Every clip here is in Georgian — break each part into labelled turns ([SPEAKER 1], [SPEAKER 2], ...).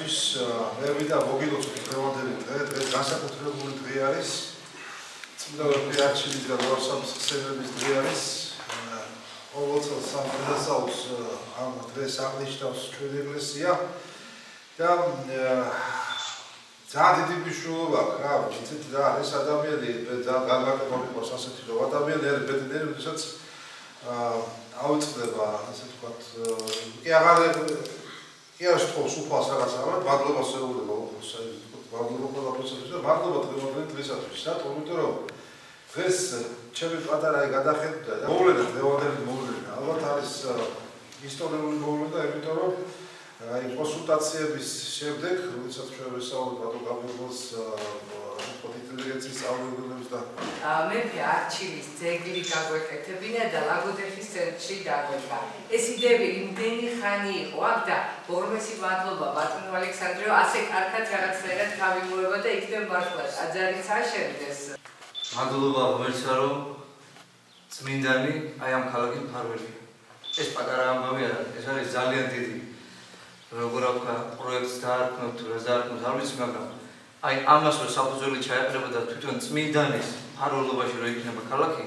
[SPEAKER 1] დღეისთვის მე ვიდა მოგილოცოთ დღევანდელი დღე, დღეს განსაკუთრებული დღე არის. წმინდა პიარჩილის და ლუარსაბის ხსენების დღე არის. ყოველ წელს სამდრესაულს ამ დღეს აღნიშნავს ჩვენი ეკლესია და ძალიან დიდი მნიშვნელობა აქვს რა, ვიცით რა, ეს ადამიანი ძალიან განმარტებული იყოს ასეთი რომ ადამიანი არის ბედნიერი, როდესაც ავიწყდება, ასე ვთქვათ, კი არ შეთხოვს უფალს რაღაცა, მაგრამ მადლობას ეუბნება უფალს, მადლობა ყველაფერთვის და მადლობა დღევანდელი დღისათვის, რატომ? იმიტომ რომ დღეს ჩემი პატარა გადახედა და მოვლენა დღევანდელი მოვლენა, ალბათ არის ისტორიული მოვლენა, იმიტომ რომ აი კონსულტაციების შემდეგ, როდესაც ჩვენ ვესაუბრობთ ბატონ გაბრიელს ინტელიგენციის სწავლულებს და
[SPEAKER 2] მეფე არჩილის ძეგლი გაგვეკეთებინა და ლაგოდეხის ცენტრში დაგვედგა. ეს იდეები იმდენი ხანი იყო აქ და ბორმესი მადლობა ბატონო ალექსანდრეო, ასე კარგად რაღაცნაირად თავიმოება და იქნებ მართლა აძარიც აშენდეს.
[SPEAKER 3] მადლობა ღმერთსა რომ წმინდანი აი ამ ქალაქის მფარველია. ეს პატარა ამბავი არა, ეს არის ძალიან დიდი როგორ ვთქვა, პროექტს დაარქმევთ, რა დაარქმევთ, არ ვიცი, მაგრამ აი ამას რომ საფუძველი ჩაეყრება და თვითონ წმინდანის მფარველობაში რო იქნება ქალაქი,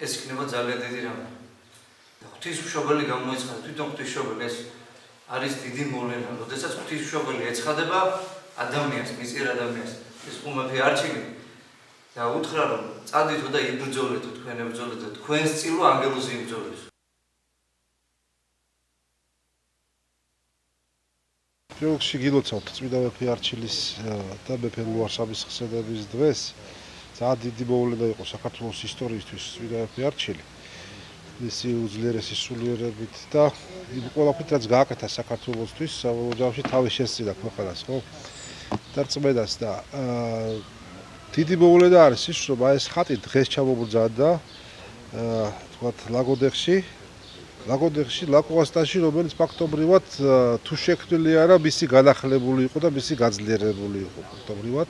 [SPEAKER 3] ეს იქნება ძალიან დიდი რამე. და ღვთისმშობელი გამოიცხადა, თვითონ ღვთისმშობელი ეს არის დიდი მოვლენა, როდესაც ღვთისმშობელი ეცხადება ადამიანს, მისწერ ადამიანს, ეს უმეფე არჩილი და უთხრა რომ წადითო და იბრძოლეთო, თქვენ ებრძოლეთ და თქვენს წილო ანგელოზი იბრძოლეს.
[SPEAKER 1] ფილმში გილოცავთ წმინდა მეფე არჩილის და მეფე ლუარსაბის ხსენების დღეს. ძალიან დიდი მოვლენა იყო საქართველოს ისტორიისთვის წმინდა მეფე არჩილი. მისი უძლიერესი სულიერებით და იმ ყველაფრით რაც გააკეთა საქართველოსთვის, საბოლოო ჯამში თავის შესწირდა ქვეყანას, ხო? დარწმენას და დიდი მოვლენა არის ის, რომ აი ეს ხატი დღეს ჩამობრძანდა თქვათ ლაგოდეხში, ლაკოვასტანში, რომელიც ფაქტობრივად თუ შექმნილი არა, მისი განახლებული იყო და მისი გაძლიერებული იყო ფაქტობრივად.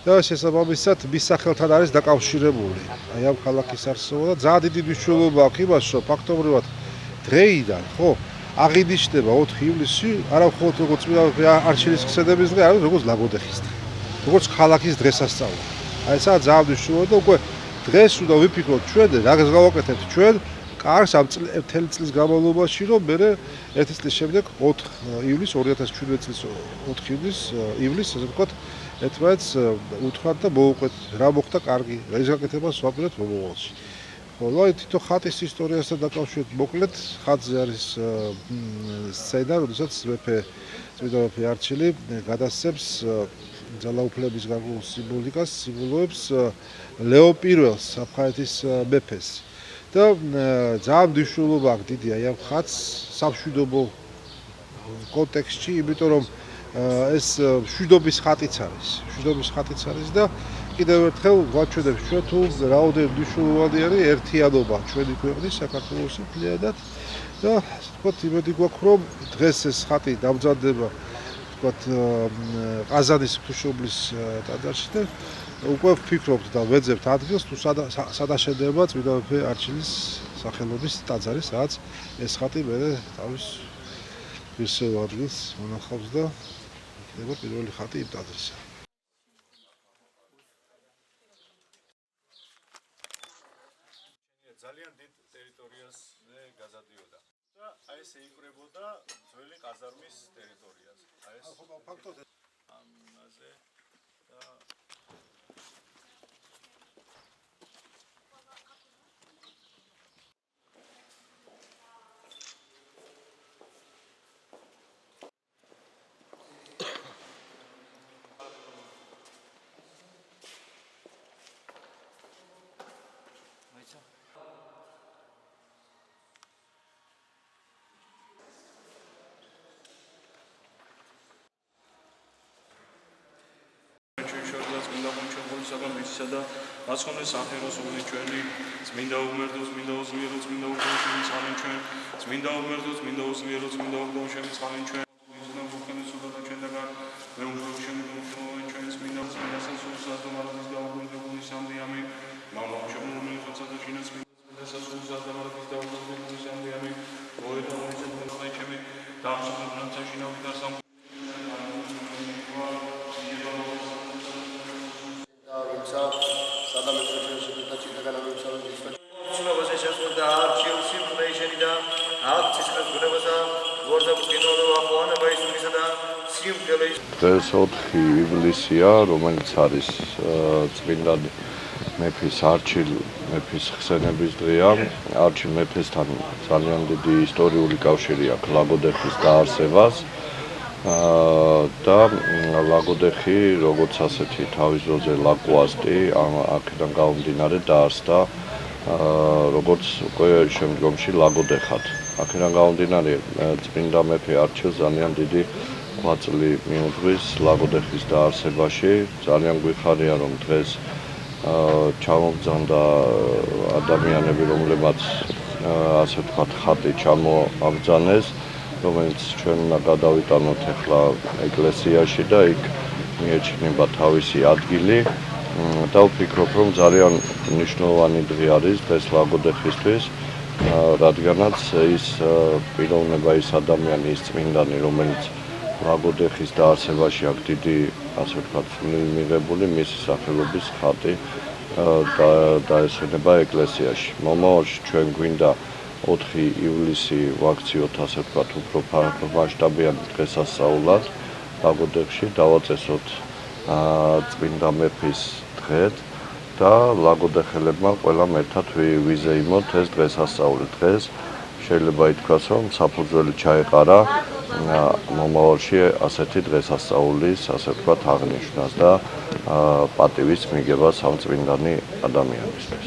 [SPEAKER 1] და შესაბამისად მის სახელთან არის დაკავშირებული. აი ამ ქალაქის არსებობა და ძალიან დიდი მნიშვნელობა აქვს იმას, რომ ფაქტობრივად დღეიდან, ხო, აღინიშნება 4 ივლისი, არა მხოლოდ როგორც წმინდა მეფე არჩილის ხსენების დღე, არამედ როგორც ლაგოდეხის დღე. როგორც ქალაქის დღესასწაული. აი ესაა ძალიან მნიშვნელოვანი და უკვე დღეს უნდა ვიფიქროთ ჩვენ, რა გავაკეთებთ ჩვენ კარგს ამ მთელი წლის განმავლობაში, რომ მე ერთი წლის შემდეგ 4 ივლისს 2017 წლის 4 ივლისს, ასე ვთქვათ, ერთმანეთს უთხრათ და მოვუყვეთ რა მოხდა კარგი, ის გაკეთებას ვაპირებთ მომავალში. ხოლო აი თვითონ ხატის ისტორიასთან დაკავშირებით მოკლედ ხატზე არის სცენა, როდესაც წმინდა მეფე არჩილი გადასცემს ძალაუფლების გარკვეულ სიმბოლიკას, სიმბოლოებს ლეო პირველს, საფრანგეთის მეფეს. და ძალიან მნიშვნელობა აქვს დიდი აი ამ ხატს სამშვიდობო კონტექსტში, იმიტომ რომ ეს მშვიდობის ხატიც არის და კიდევ ერთხელ გვაჩვენებს ჩვენ თუ რაოდენად მნიშვნელოვანი არის ერთიანობა ჩვენი ქვეყნის საქართველოს მთლიანად და ვთქვათ იმედი გვაქვს რომ დღეს ეს ხატი დამზადდება ვთქვათ ყაზანის ღვთისმშობლის ტაძარში და უკვე ვფიქრობთ და ვეძებთ ადგილს თუ სადაშენდება წმინდა მეფე არჩილის სახელობის ტაძარი, სადაც ეს ხატი მე თავის ღირსეულ ადგილს მონახავს და იქნება პირველი ხატი იმ ტაძრისა.
[SPEAKER 4] ძალიან დიდ ტერიტორიაზე გაზადიოდა და აი ეს ეიკრებოდა ძველი ყაზარმის ტერიტორიაზე. აი ეს
[SPEAKER 1] ფაქტობრივად
[SPEAKER 4] ამაზე და
[SPEAKER 5] მისისა და აცხონეს სახელოს უბნი ჩვენი წმინდა უმერძო წმინდა უძლიერო წმინდა უგდომშემი წყალენ ჩვენ წმინდა უმერძო წმინდა უძლიერო წმინდა უგდომშემი წყალენ ჩვენ მისნა გუქენის უბნა ჩვენდაგან მე უმერძოშემი გუქენ ჩვენ წმინდა სასულსა და მარადის დაუბრუნებული სამდიამი მამა შემოვლენ ხოცა და შინაც წმინდა სასულსა და მარადის დაუბრუნებული სამდიამი მოედა მოიცეთ ჩემი და ამ სამწუხაროდ შინავი და სამ
[SPEAKER 3] ცისკრის ბუნებასა გორზაბუსკინო ახوانება ისუნისა და სიმფელეის
[SPEAKER 6] დღეს 4 ივლისია, რომელიც არის წმინდა მეფის არჩილ მეფის ხსენების დღეა. არჩილ მეფესთან ძალიან დიდი ისტორიული კავშირი აქვს ლაგოდეხის დაარსებას. და ლაგოდეხი როგორც ასეთი თავის ძოზე ლაკვასტი აქედან გამომდინარე დაარსდა როგორც უკვე შემდგომში ლაგოდეხად. აქედან გამომდინარე წმინდა მეფე არჩილს ძალიან დიდი ღვაწლი მიუძღვის ლაგოდეხის დაარსებაში. ძალიან გვიხარია რომ დღეს ჩამოგზავნდა ადამიანები, რომლებმაც ასე ვთქვათ ხატი ჩამოაბრძანეს, რომელიც ჩვენ უნდა გადავიტანოთ ახლა ეკლესიაში და იქ მიეჩნება თავისი ადგილი და ვფიქრობ რომ ძალიან მნიშვნელოვანი დღე არის დღეს ლაგოდეხისთვის, რადგანაც ის პიროვნება, ის ადამიანი, ის წმინდანი, რომელიც ლაგოდეხის დაარსებაში აქვს დიდი ასე ვთქვათ მიღებული მისი სახელობის ხატი დაესვენება ეკლესიაში. მომავალში ჩვენ გვინდა 4 ივლისი ვაქციოთ ასე ვთქვათ უფრო მასშტაბიან დღესასწაულად ლაგოდეხში, დავაწესოთ წმინდა მეფის დღედ და ლაგოდეხელებმა ყველამ ერთად ვიზეიმოთ ეს დღესასწაული. დღეს შეიძლება ითქვას რომ საფუძველი ჩაეყარა მომავალში ასეთი დღესასწაულის ასე ვთქვათ აღნიშვნას და პატივის მიღებას ამ წმინდანი ადამიანისთვის.